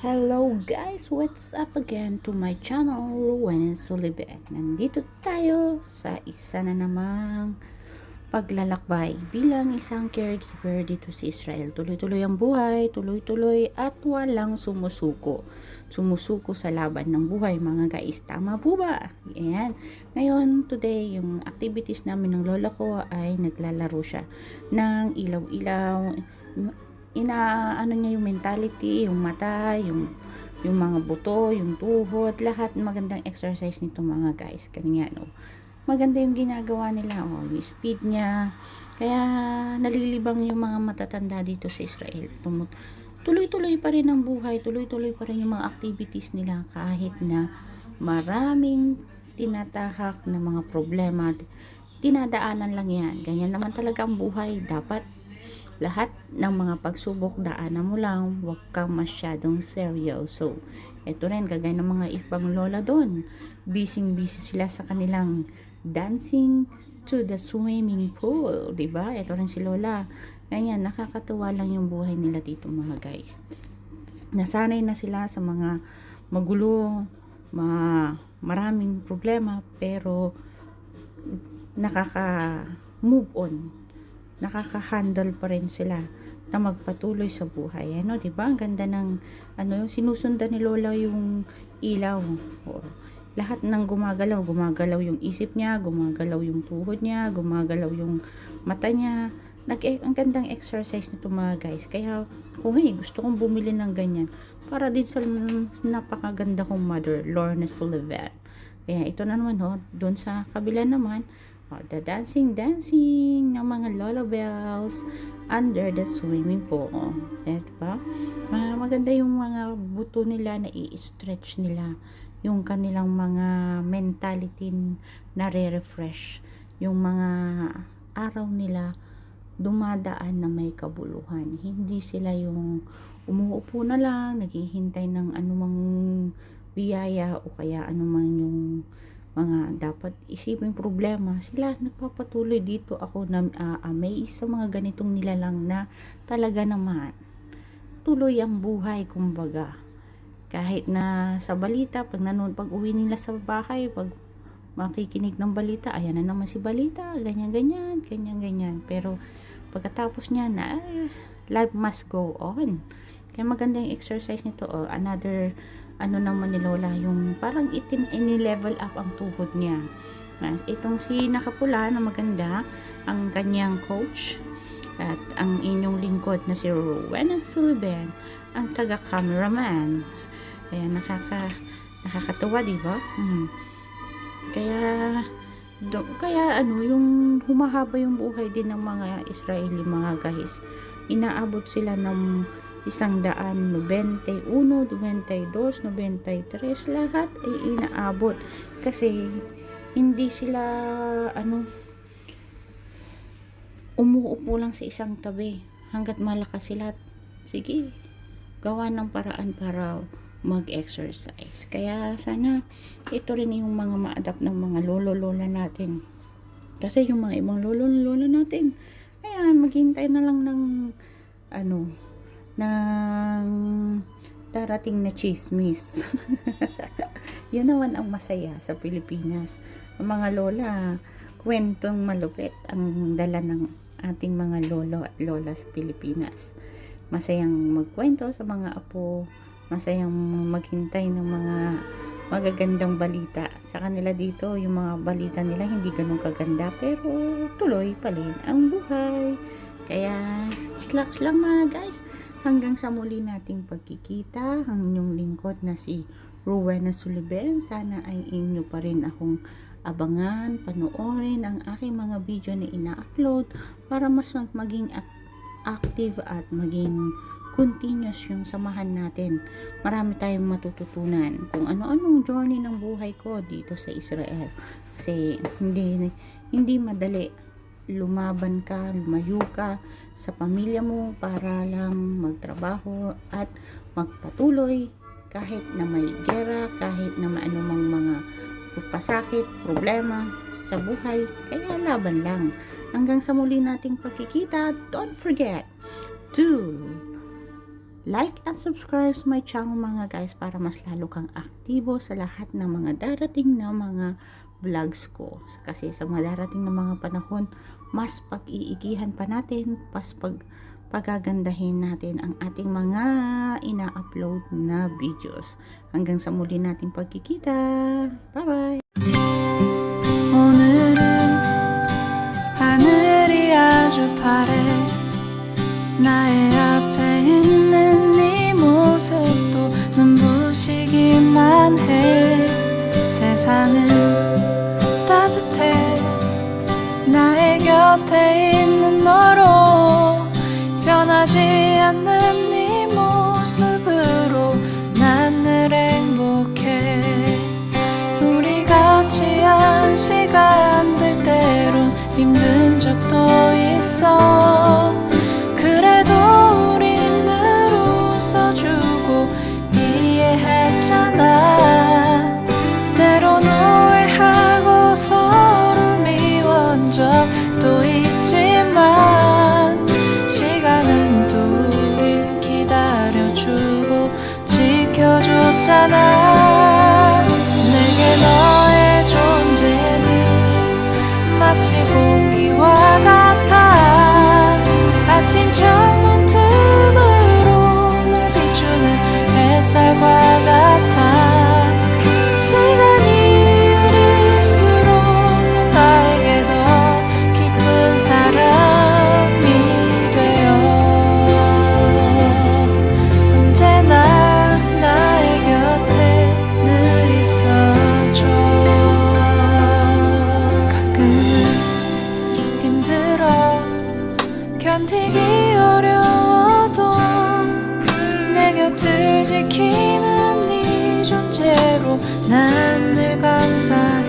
Hello guys! What's up again to my channel, Rowan Sullivan. Nandito tayo sa isa na namang paglalakbay bilang isang caregiver dito sa Israel. Tuloy-tuloy ang buhay, tuloy-tuloy at walang sumusuko. Sumusuko sa laban ng buhay mga guys. Tama po ba? Ayan. Ngayon, today, yung activities namin ng lola ko ay naglalaro siya ng ilaw-ilaw. Ano niya yung mentality, yung mata, yung mga buto, yung tuhod, lahat magandang exercise nito mga guys. Kanya no. Maganda yung ginagawa nila, yung speed niya. Kaya nalilibang yung mga matatanda dito sa Israel. Tuloy-tuloy pa rin ang buhay, tuloy-tuloy pa rin yung mga activities nila kahit na maraming tinatahak na mga problema. Dinadaanan lang yan. Ganyan naman talaga ang buhay. Dapat lahat ng mga pagsubok daanan mo lang, huwag kang masyadong seryoso. Ito rin, kagaya ng mga ibang lola doon, busy sila sa kanilang dancing to the swimming pool, diba? Ito rin si lola. Ganyan, nakakatuwa lang yung buhay nila dito mga guys. Nasanay na sila sa mga magulo, maraming problema, pero nakaka-move on, nakaka-handle pa rin sila na magpatuloy sa buhay. Ano, 'di ba? Ang ganda ng sinusundan ni Lola yung ilaw. Lahat ng gumagalaw yung isip niya, gumagalaw yung tuhod niya, gumagalaw yung mata niya. Ang gandang exercise nito mga guys. Kaya ako gusto kong bumili ng ganyan para din sa napakaganda kong mother, Lorna Sullivan. Kaya ito na naman doon sa kabila naman, the dancing ng mga lola bells under the swimming pool. Diba? Maganda yung mga buto nila na i-stretch nila. Yung kanilang mga mentality na re-refresh. Yung mga araw nila dumadaan na may kabuluhan. Hindi sila yung umuupo na lang, naghihintay ng anumang biyaya o kaya anumang yung mga dapat isiping problema. Sila nagpapatuloy dito. Ako na amaze sa mga ganitong nilalang na talaga naman tuloy ang buhay, kumbaga. Kahit na sa balita, pag uwi nila sa bahay, pag makikinig ng balita, ayan na naman si balita, ganyan. Pero pagkatapos niya na life must go on. Kaya maganda yung exercise nito. Another naman ni Lola, yung parang ini-level up ang tuhod niya. Itong si nakapula na maganda, ang kanyang coach, at ang inyong lingkod na si Rowan Sullivan, ang taga-cameraman. Kaya nakakatuwa, diba? Kaya yung humahaba yung buhay din ng mga Israeli mga guys. Inaabot sila ng 191, 92, 93, lahat ay inaabot kasi hindi sila umuupo lang sa isang tabi hanggat malakas sila. Sige, gawa ng paraan para mag-exercise. Kaya sana ito rin yung mga ma-adapt ng mga lolo-lola natin, kasi yung mga ibang lolo-lola natin, ayan, maghintay na lang ng ng darating na chismis. Yan naman ang masaya sa Pilipinas. Ang mga lola, kwentong malupit ang dala ng ating mga lolo at lola sa Pilipinas. Masayang magkwento sa mga apo, masayang maghintay ng mga magagandang balita. Sa kanila dito, yung mga balita nila hindi ganun kaganda, pero tuloy pa rin ang buhay. Kaya chillax lang mga guys. Hanggang sa muli nating pagkikita, ang inyong lingkod na si Rowena Sullivan. Sana ay inyo pa rin akong abangan, panoorin ang aking mga video na ina-upload para mas maging active at maging continuous yung samahan natin. Marami tayong matututunan kung ano-anong journey ng buhay ko dito sa Israel. Kasi hindi madali. Lumaban ka, lumayo ka sa pamilya mo para lang magtrabaho at magpatuloy kahit na may gera, kahit na may anumang mga pasakit, problema sa buhay. Kaya laban lang. Hanggang sa muli nating pagkikita, don't forget to like and subscribe sa my channel mga guys para mas lalo kang aktibo sa lahat ng mga darating na mga vlogs ko. Kasi sa mga darating na mga panahon, mas pag-iigihan pa natin, pagagandahin natin ang ating mga ina-upload na videos. Hanggang sa muli nating pagkikita. Bye-bye! 오늘은 하늘이 아주 파래 나의 앞에 있는 네 모습도 눈부시기만 해 세상은 따뜻해 나의 곁에 있는 너로 변하지 않는 네 모습으로 난 늘 행복해 우리 같이 한 시간들 때론 힘든 적도 있어 그래도 우린 늘 웃어주고 이해했잖아 때론 오해하고 서로 미워한 적도 있지만 시간은 또 우릴 기다려주고 지켜줬잖아 내게 너의 존재는 마치 공기와 같아 아침 창문 틈으로 날 비추는 햇살과 같아 시간이 흐를수록 넌 나에게 더 깊은 사람이 되어 언제나 나의 곁에 늘 있어줘 가끔은 힘들어 견디기 어려워도 내 곁을 지키는 네 존재로 난 늘 감사해